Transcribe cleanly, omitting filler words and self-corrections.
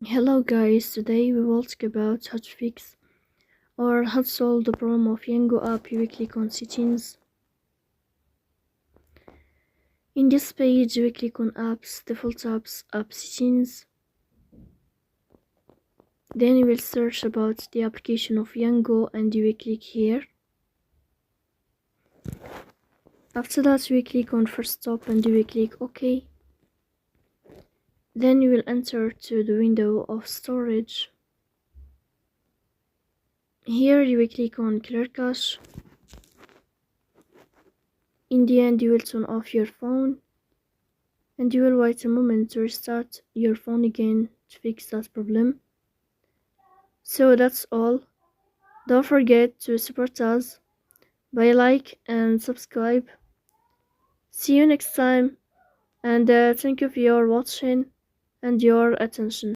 Hello guys, today we will talk about how to fix or how to solve the problem of Yango app you click on settings. In this page we click on apps, default apps, app settings. Then we will search about the application of Yango and you will click here. After that we click on first stop and you will click OK. Then you will enter to the window of storage. Here you will click on clear cache. In the end you will turn off your phone and you will wait a moment to restart your phone again to fix that problem. So that's all. Don't forget to support us by like and subscribe. See you next time and thank you for your watching and your attention.